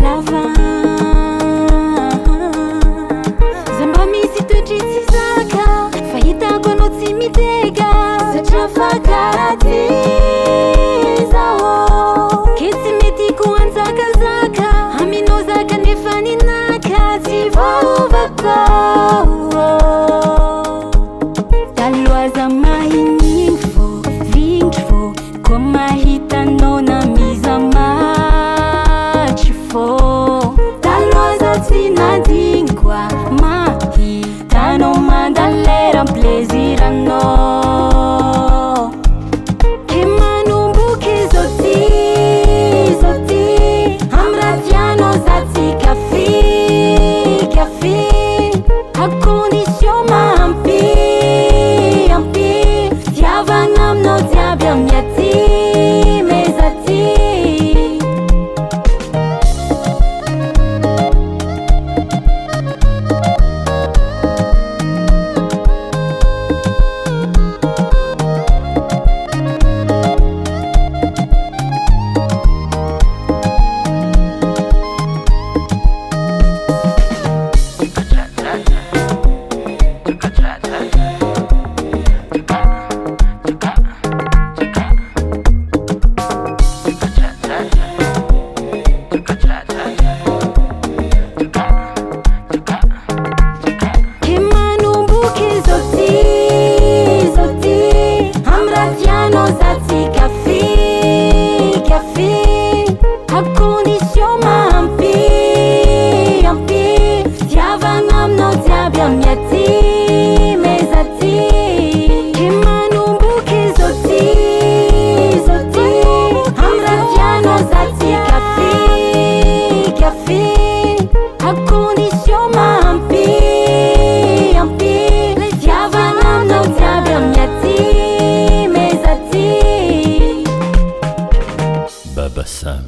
lava zamba misy toetry tsy zaka fahitako anao tsy miteka satria fakaraty zao ke tsy mety ko anjakazaka aminao zaka nefa ninaka tsy vaovako taloaza mahiny fô vingitry fô ko mahitanao na miza matry fô taloaza tsy nadigny koa mahitanao mandalera plaisiranao ke manomboky zao ty amy raha tianao za tsy kafe a condition mahampy fitiavana aminao jiaby amin'ny aty mezaty a condition mahampy fitiavana aminao jiaby amin'ny aty mezaty ke manomboky zao ty amy raha tianao za tsy kafe a condition mahampy fitiavana aminao jiaby amin'ny aty mezaty Baba Sam.